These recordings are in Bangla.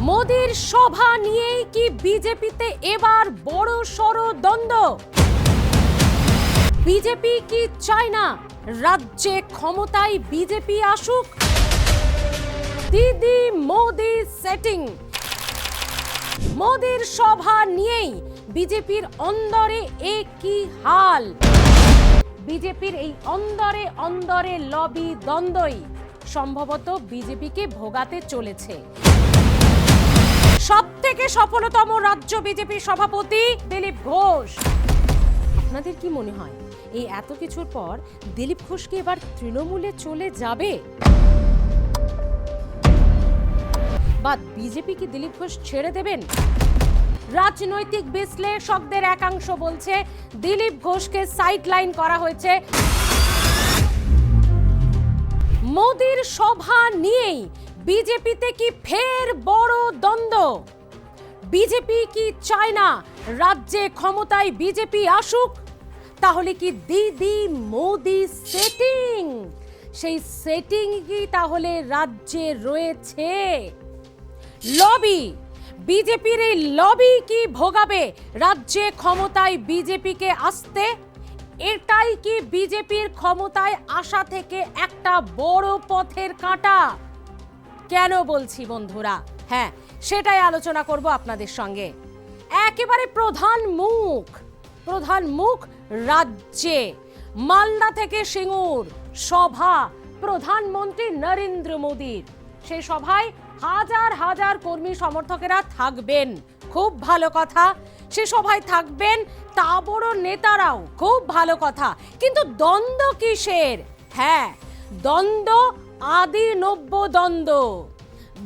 মোদির সভা নিয়েই কি বিজেপিতে এবার বড় সড় দ্বন্দ্ব? বিজেপি কি চায় না রাজ্যে ক্ষমতায় বিজেপি আসুক? দিদি মোদি সেটিং। মোদির সভা নিয়েই বিজেপির অন্দরে কি হাল? বিজেপির এই অন্দরে অন্দরে লবি দ্বন্দ্বই সম্ভবত বিজেপিকে ভোগাতে চলেছে। সবথেকে সফলতম রাজ্য বিজেপি সভাপতি দিলীপ ঘোষ। আপনাদের কি মনে হয় এই এত কিছুর পর দিলীপ ঘোষ কি এবার তৃণমূলে চলে যাবে, বা বিজেপি কি দিলীপ ঘোষ ছেড়ে দেবেন? রাজনৈতিক বিশ্লেষকদের একাংশ বলছে দিলীপ ঘোষকে সাইডলাইন করা হয়েছে। মোদির সভা নিয়েই বিজেপিতে কি ফের বড় দ্বন্দ্ব? বিজেপি কি চায় না রাজ্যে ক্ষমতায় বিজেপি আসুক? তাহলে কি দিদি মোদি সেটিং, সেই সেটিং কি তাহলে রাজ্যে রয়েছে? লবি, বিজেপির এই লবি কি ভোগাবে রাজ্যে ক্ষমতায় বিজেপিকে আসতে? এটাই কি বিজেপির ক্ষমতায় আসা থেকে একটা বড় পথের কাঁটা? কেন বলছি বন্ধুরা? হ্যাঁ, সেটাই আলোচনা করব আপনাদের সঙ্গে। একেবারে প্রধান মুখ রাজ্যে মালদা থেকে সিঙ্গুর সভা প্রধানমন্ত্রী নরেন্দ্র মোদীর। সেই সভায় হাজার হাজার কর্মী সমর্থকেরা থাকবেন, খুব ভালো কথা। সে সভায় থাকবেন তা বড় নেতারাও, খুব ভালো কথা। কিন্তু দ্বন্দ্ব কিসের? হ্যাঁ, দ্বন্দ্ব আদি নব্য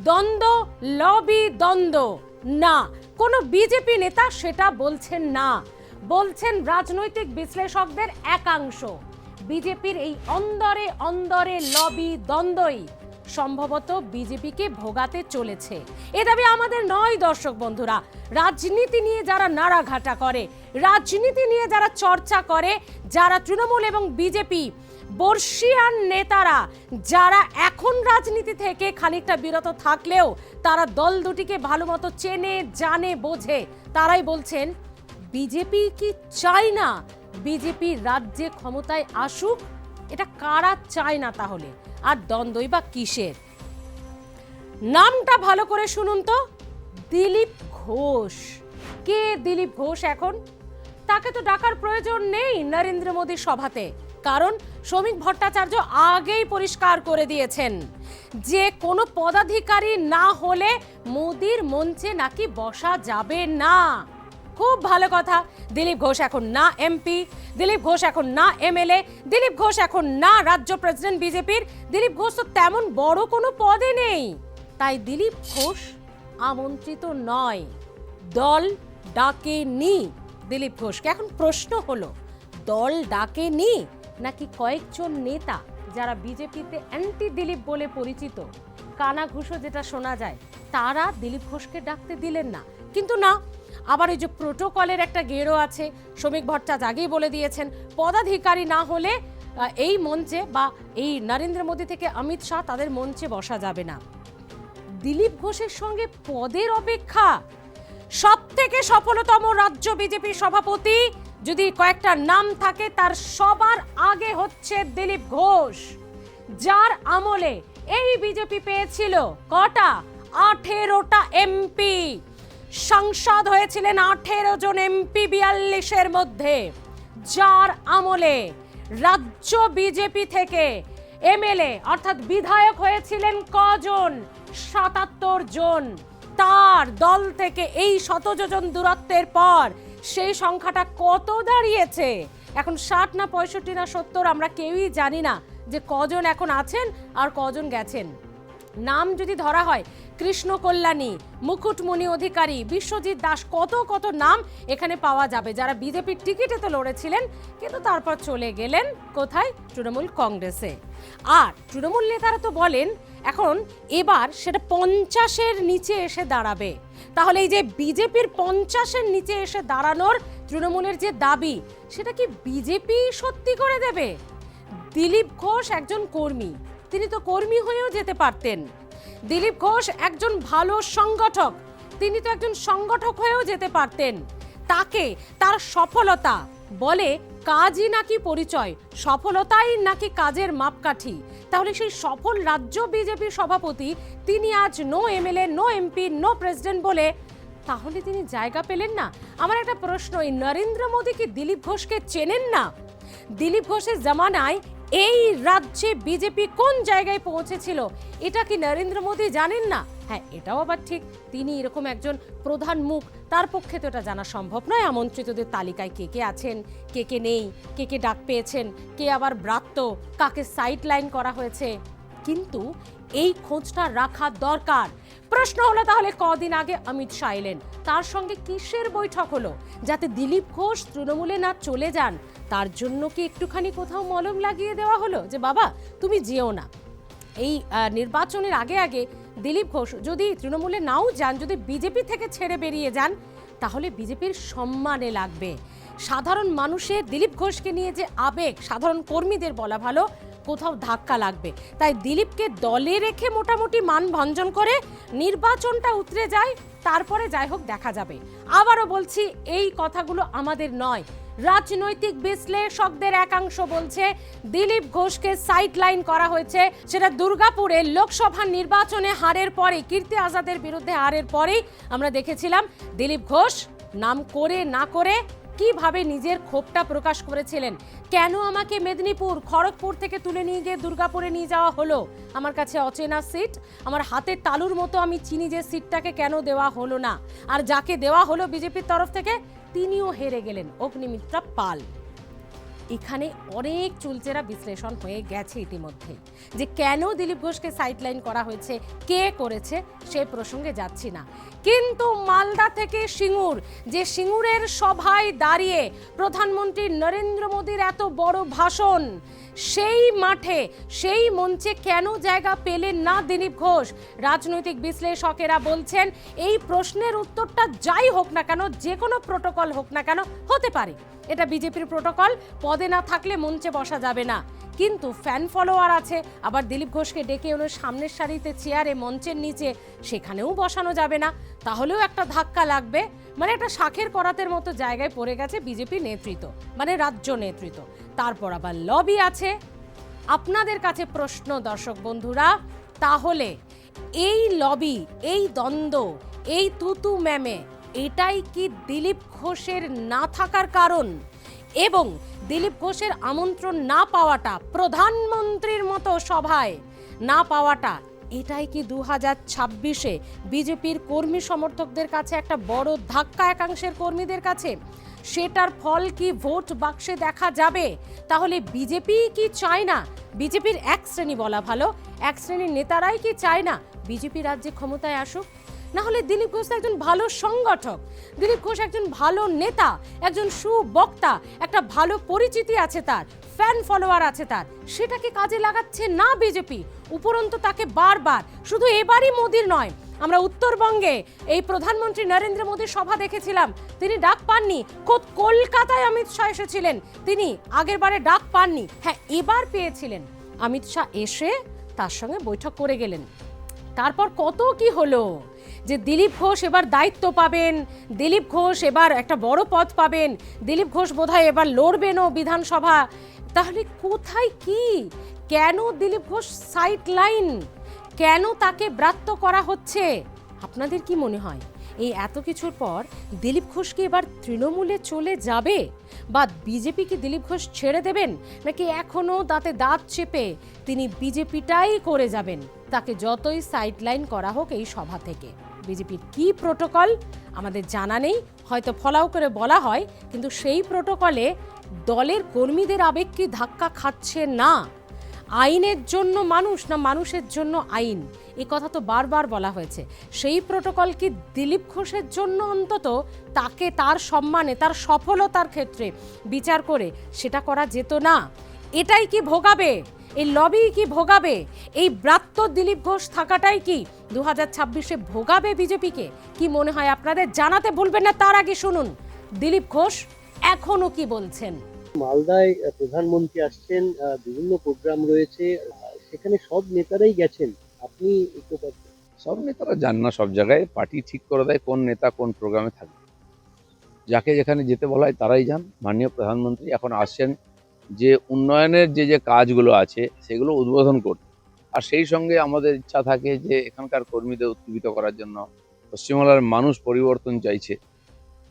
দ্বন্দ্ব, লবি দ্বন্দ্ব না। কোনো বিজেপি নেতা সেটা বলছেন না, বলছেন রাজনৈতিক বিশ্লেষকদের একাংশ। বিজেপির এই অন্দরে অন্দরে লবি দ্বন্দ্বই সম্ভবত বিজেপিকে ভোগাতে চলেছে। এ দাবি আমাদের নয় দর্শক বন্ধুরা। রাজনীতি নিয়ে যারা নাড়াঘাটা করে, রাজনীতি নিয়ে যারা চর্চা করে, যারা তৃণমূল এবং বিজেপি বর্ষিয়ান নেতারা, যারা এখন রাজনীতি থেকে খানিকটা বিরত থাকলেও তারা দল দুটিকে ভালো মতো চেনে জানে বোঝে, তারাই বলছেন বিজেপি কি চায় না বিজেপি রাজ্যে ক্ষমতায় আসুক? এটা কারা চায় না তাহলে? আর দ্বন্দ্বই বা কিসের? নামটা ভালো করে শুনুন তো, দিলীপ ঘোষ। কে দিলীপ ঘোষ? এখন তাকে তো ডাকার প্রয়োজন নেই নরেন্দ্র মোদীর সভাতে, কারণ শ্রমিক ভট্টাচার্য আগেই পরিষ্কার করে দিয়েছেন যে কোনো পদাধিকারী না হলে মোদীর মঞ্চে নাকি বসা যাবে না। খুব ভালো কথা। দিলীপ ঘোষ এখন না এমপি, দিলীপ ঘোষ এখন না এমএলএ, দিলীপ ঘোষ এখন না রাজ্য প্রেসিডেন্ট বিজেপির। দিলীপ ঘোষ তো তেমন বড় কোনো পদে নেই, তাই দিলীপ ঘোষ আমন্ত্রিত নয়, দল ডাকেনি দিলীপ ঘোষকে। এখন প্রশ্ন হলো, দল ডাকেনি নাকি কয়েকজন নেতা যারা বিজেপিতে অ্যান্টি দিলীপ বলে পরিচিত, কানাঘুষো যেটা শোনা যায়, তারা দিলীপ ঘোষকে ডাকতে দিলেন না? কিন্তু না, আবার এই যে প্রোটোকলের একটা গেড়ো আছে, শ্রমিক ভট্টাচার্য আগেই বলে দিয়েছেন পদাধিকারী না হলে এই মঞ্চে বা এই নরেন্দ্র মোদী থেকে অমিত শাহ তাদের মঞ্চে বসা যাবে না। দিলীপ ঘোষের সঙ্গে পদের অপেক্ষা। সব থেকে সফলতম রাজ্য বিজেপি সভাপতি যদি কয়েকটা নাম থাকে, তার সবার আগে হচ্ছে দিলীপ ঘোষ, যার আমলে এই বিজেপি পেয়েছিল কটা? 18টা এমপি। সাংসদ হয়েছিলেন 18 জন এমপি 42-এর মধ্যে। যার আমলে রাজ্য বিজেপি থেকে এমএলএ অর্থাৎ বিধায়ক হয়েছিলেন কজন? 77 জন। তার দল থেকে এই 100 জন দূরত্বের পর সেই সংখ্যাটা কত দাঁড়িয়েছে? এখন 60 না 65 না 70 আমরা কেউই জানি না যে কজন এখন আছেন আর কজন গেছেন। নাম যদি ধরা হয়, কৃষ্ণ কল্যাণী, মুকুটমণি অধিকারী, বিশ্বজিৎ দাস, কত কত নাম এখানে পাওয়া যাবে, যারা বিজেপির টিকিটে তো লড়েছিলেন কিন্তু তারপর চলে গেলেন কোথায়? তৃণমূল কংগ্রেসে। আর তৃণমূল নেতারা তো বলেন এখন এবার সেটা 50-এর নিচে এসে দাঁড়াবে। তাহলে এই যে বিজেপির 50-এর নিচে এসে দাঁড়ানোর তৃণমূলের যে দাবি, সেটা কি বিজেপি সত্যি করে দেবে? দিলীপ ঘোষ একজন কর্মী, তিনি তো কর্মী হয়েও যেতে পারতেন। দিলীপ ঘোষ একজন ভালো সংগঠক, তিনি তো একজন সংগঠক হয়েও যেতে পারতেন। তাকে তার সফলতা বলে কাজই নাকি পরিচয়, সফলতাই নাকি কাজের মাপকাঠি। তাহলে সেই সফল রাজ্য বিজেপির সভাপতি তিনি আজ no MLA, no MP, no president বলে, তাহলে তিনি জায়গা পেলেন না। আমার একটা প্রশ্ন, এই নরেন্দ্র মোদী কি দিলীপ ঘোষকে চেনেন না? দিলীপ ঘোষের জামানায় এই রাজ্যে বিজেপি কোন জায়গায় পৌঁছেছিল এটা কি নরেন্দ্র মোদী জানেন না? হ্যাঁ, এটাও আবার ঠিক, তিনি এরকম একজন প্রধান মুখ, তার পক্ষে তো এটা জানা সম্ভব নয় আমন্ত্রিতদের তালিকায় কে কে আছেন, কে কে নেই, কে কে ডাক পেয়েছেন, কে আবার ব্রাত্য, কাকে সাইড লাইন করা হয়েছে। কিন্তু এই খোঁজটা রাখা দরকার। প্রশ্ন হলো তাহলে কদিন আগে অমিত শাহ এলেন, তার সঙ্গে কিসের বৈঠক হলো? যাতে দিলীপ ঘোষ তৃণমূলে না চলে যান, তার জন্য কি একটুখানি কোথাও মলম লাগিয়ে দেওয়া হলো যে বাবা তুমি যেও না? এই নির্বাচনের আগে আগে দিলীপ ঘোষ যদি তৃণমূলে নাও যান, যদি বিজেপি থেকে ছেড়ে বেরিয়ে যান, তাহলে বিজেপির সম্মানে লাগবে। সাধারণ মানুষের দিলীপ ঘোষকে নিয়ে যে আবেগ, সাধারণ কর্মীদের বলা ভালো, কোথাও ধাক্কা লাগবে। তাই দিলীপকে দলে রেখে মোটামুটি মান ভঞ্জন করে নির্বাচনটা উতরে যায়, তারপরে যাই হোক দেখা যাবে। আবারও বলছি, এই কথাগুলো আমাদের নয়, রাজনৈতিক বিশ্লেষকদের একাংশ বলছে দিলীপ ঘোষকে সাইড লাইন করা হয়েছে। সেটা দুর্গাপুরে লোকসভা নির্বাচনে হারের পরে, কীর্তি আজাদের বিরুদ্ধে হারের পরেই আমরা দেখেছিলাম দিলীপ ঘোষ নাম করে না করে কিভাবে নিজের ক্ষোভটা প্রকাশ করেছিলেন। কেন আমাকে মেদিনীপুর, খড়গপুর থেকে তুলে নিয়ে গিয়ে দুর্গাপুরে নিয়ে যাওয়া হলো? আমার কাছে অচেনা সিট, আমার হাতের তালুর মতো আমি চিনি যে সিটটাকে কেন দেওয়া হলো না। আর যাকে দেওয়া হলো বিজেপির তরফ থেকে, তিনিও হেরে গেলেন, অগ্নিমিত্রা পাল। এখানে অনেক চুলচেরা বিশ্লেষণ হয়ে গেছে ইতিমধ্যে, যে কেন দিলীপ ঘোষকে সাইডলাইন করা হয়েছে, কে করেছে, সে প্রসঙ্গে যাচ্ছি না। কিন্তু মালদা থেকে সিঙ্গুর, যে সিঙ্গুরের সভায় দাঁড়িয়ে প্রধানমন্ত্রী নরেন্দ্র মোদীর এত বড় ভাষণ, সেই মাঠে, সেই মঞ্চে কেন জায়গা পেলেন না দিলীপ ঘোষ? রাজনৈতিক বিশ্লেষকেরা বলছেন এই প্রশ্নের উত্তরটা যাই হোক না কেন, যে কোনো প্রোটোকল হোক না কেন, হতে পারে এটা বিজেপির প্রোটোকল, পদে না থাকলে মঞ্চে বসা যাবে না, কিন্তু ফ্যান ফলোয়ার আছে, আবার দিলীপ ঘোষকে ডেকে ওনার সামনের সারিতে চেয়ারে, মঞ্চের নিচে, সেখানেও বসানো যাবে না, তাহলেও একটা ধাক্কা লাগবে। মানে একটা শাখের করাতের মতো জায়গায় পড়ে গেছে বিজেপি নেতৃত্ব, মানে রাজ্য নেতৃত্ব। তারপর আবার লবি আছে। আপনাদের কাছে প্রশ্ন দর্শক বন্ধুরা, তাহলে এই লবি, এই দ্বন্দ্ব, এই তুতু ম্যামে, এটাই কি দিলীপ ঘোষের না থাকার কারণ? এবং দিলীপ ঘোষের আমন্ত্রণ না পাওয়াটা, প্রধানমন্ত্রীর মতো সভায় না পাওয়াটা, এটাই কি 2026-এ বিজেপির কর্মী সমর্থকদের কাছে একটা বড় ধাক্কা, একাংশের কর্মীদের কাছে? সেটার ফল কি ভোট বাক্সে দেখা যাবে? তাহলে বিজেপি কি চায় না, বিজেপির এক শ্রেণী বলা ভালো, এক শ্রেণীর নেতারাই কি চায় না বিজেপি রাজ্যে ক্ষমতায় আসুক? না হলে দিলীপ ঘোষ একজন ভালো সংগঠক, দিলীপ ঘোষ একজন ভালো নেতা, একজন সুবক্তা, একটা ভালো পরিচিতি আছে তার, ফ্যান ফলোয়ার আছে তার, সেটাকে কাজে লাগাচ্ছে না বিজেপি। উপরন্তু তাকে বারবার, শুধু এবারই মোদির নয়, আমরা উত্তরবঙ্গে এই প্রধানমন্ত্রী নরেন্দ্র মোদীর সভা দেখেছিলাম, তিনি ডাক পাননি। খোদ কলকাতায় অমিত শাহ এসেছিলেন, তিনি আগের বারে ডাক পাননি, হ্যাঁ এবার পেয়েছিলেন। অমিত শাহ এসে তার সঙ্গে বৈঠক করে গেলেন। তারপর কত কি হলো, যে দিলীপ ঘোষ এবার দায়িত্ব পাবেন, দিলীপ ঘোষ এবার একটা বড় পদ পাবেন, দিলীপ ঘোষ বোধহয় এবার লড়বেনও বিধানসভা। তাহলে কোথায় কি, কেন দিলীপ ঘোষ সাইড লাইন, কেন তাকে ব্রাত্য করা হচ্ছে? আপনাদের কি মনে হয় এই এত কিছুর পর দিলীপ ঘোষ কি এবার তৃণমূলে চলে যাবে, বা বিজেপি কি দিলীপ ঘোষ ছেড়ে দেবেন, নাকি এখনো দাঁতে দাঁত চেপে তিনি বিজেপিটাই করে যাবেন? তাকে যতই সাইডলাইন করা হোক এই সভা থেকে, বিজেপির কি প্রোটোকল আমাদের জানা নেই, হয়তো ফলাও করে বলা হয়, কিন্তু সেই প্রোটোকলে দলের কর্মীদের আবেগ কি ধাক্কা খাচ্ছে না? আইনের জন্য মানুষ, না মানুষের জন্য আইন, এই কথা তো বারবার বলা হয়েছে। সেই প্রোটোকল কি দিলীপ ঘোষের জন্য অন্তত তাকে তার সম্মানে, তার সফলতার ক্ষেত্রে বিচার করে সেটা করা যেত না? এটাই কি ভোগাবে, এই লবি কি ভোগাবে, এই ব্রাত্য দিলীপ ঘোষ থাকাটাই কি 2026-এ ভোগাবে বিজেপিকে? কি মনে হয় আপনাদের? জানাতে ভুলবেন না। তার আগে শুনুন দিলীপ ঘোষ এখনো কি বলছেন। মালদায় প্রধানমন্ত্রী আসছেন, বিভিন্ন প্রোগ্রাম রয়েছে, সেখানে সব নেতারাই গেছেন, আপনি একটু করছেন। সব নেতারা যান না সব জায়গায়, পার্টি ঠিক করে দেয় কোন নেতা কোন প্রোগ্রামে থাকবে। যাকে যেখানে যেতে বলা হয় তারাই যান। মাননীয় প্রধানমন্ত্রী এখন আসছেন যে উন্নয়নের যে কাজগুলো আছে সেগুলো উদ্বোধন করতে। আর সেই সঙ্গে আমাদের ইচ্ছা থাকে যে এখানকার কর্মীদের উজ্জীবিত করার জন্য, পশ্চিমবাংলার মানুষ পরিবর্তন চাইছে,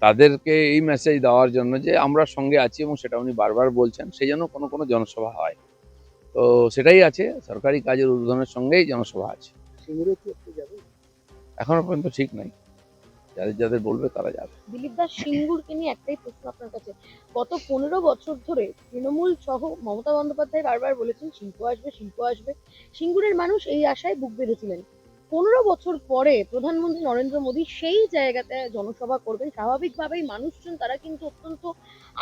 তাদেরকে এই মেসেজ দেওয়ার জন্য যে আমরা সঙ্গে আছি, এবং সেটা উনি বারবার বলছেন। সেই জন্য কোনো কোনো জনসভা হয়। তো সেটাই আছে, সরকারি কাজের উদ্বোধনের সঙ্গেই জনসভা আছে। সিঙ্গুরে কি একটু যাবেন? এখনো পর্যন্ত ঠিক নাই, যাদের যাদের বলবে তারা যাবে। দিলীপ দাস সিঙ্গুরকে নিয়ে একটাই প্রশ্ন আপনার কাছে, গত 15 বছর ধরে তৃণমূল সহ মমতা বন্দ্যোপাধ্যায় বারবার বলেছেন শিল্প আসবে, শিল্প আসবে। সিঙ্গুরের মানুষ এই আশায় বুক বেঁধেছিলেন। 15 বছর পরে প্রধানমন্ত্রী নরেন্দ্র মোদী সেই জায়গাতে জনসভা করবেন, স্বাভাবিকভাবেই মানুষজন তারা কিন্তু অত্যন্ত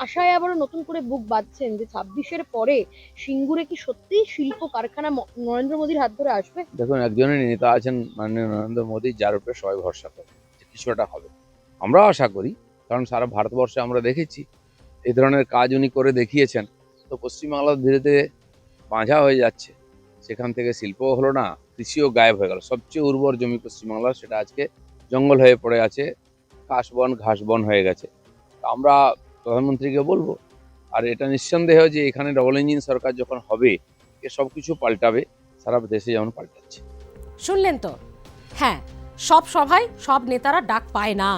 আশায় আবারও নতুন করে বুক বাঁধছেন যে 26-এর পরে সিঙ্গুরে কি সত্যিই শিল্প কারখানা নরেন্দ্র মোদীর হাত ধরে আসবে। দেখুন, একজনের নেতা আছেন মাননীয় নরেন্দ্র মোদী, যার উপরে সবাই ভরসা করে যে কিছু একটা হবে। আমরাও আশা করি, কারণ সারা ভারতবর্ষে আমরা দেখেছি এই ধরনের কাজ উনি করে দেখিয়েছেন। তো পশ্চিমবাংলা ধীরে ধীরে বাঁঝা হয়ে যাচ্ছে, সেখান থেকে শিল্পও হলো না, কৃষিও গায়েব হয়ে গেল। সবচেয়ে উর্বর জমি পশ্চিমবাংলার, সেটা আজকে জঙ্গল হয়ে পড়ে আছে, কাশবন ঘাসবন হয়ে গেছে। তো আমরা প্রধানমন্ত্রীকে বলবো, আর এটা নিঃসন্দেহ যে এখানে ডবল ইঞ্জিন সরকার যখন হবে, এ সব কিছু পাল্টাবে, সারা দেশে যেমন পাল্টাচ্ছে। শুনলেন তো? হ্যাঁ, সব সভায় সব নেতারা ডাক পায় না।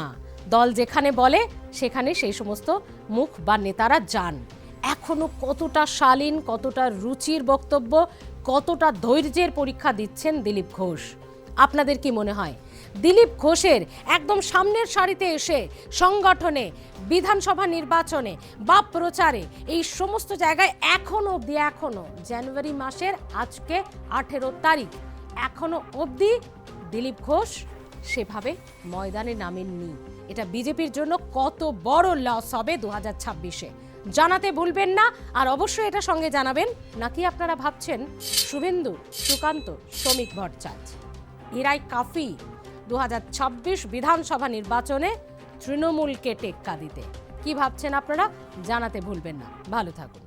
দল যেখানে বলে সেখানে সেই সমস্ত মুখ বা নেতারা যান। এখনো কতটা শালীন, কতটা রুচির বক্তব্য, কতটা ধৈর্যের পরীক্ষা দিচ্ছেন দিলীপ ঘোষ। আপনাদের কি মনে হয় দিলীপ ঘোষের একদম সামনের সারিতে এসে সংগঠনে, বিধানসভা নির্বাচনে বা প্রচারে এই সমস্ত জায়গায় এখনো জানুয়ারি মাসের আজকে 18 তারিখ এখনো অবধি দিলীপ ঘোষ সেভাবে ময়দানে নামেননি? এটা বিজেপির জন্য কত বড় লস হবে 2026-এ, জানাতে ভুলবেন না। আর অবশ্যই এটা সঙ্গে জানাবেন, নাকি আপনারা ভাবছেন শুভেন্দু, সুকান্ত, শ্রমিক ভট্টাচার্য এরাই কাফি 2026 বিধানসভা নির্বাচনে তৃণমূলকে টেক্কা দিতে? কি ভাবছেন আপনারা? জানাতে ভুলবেন না। ভালো থাকুন।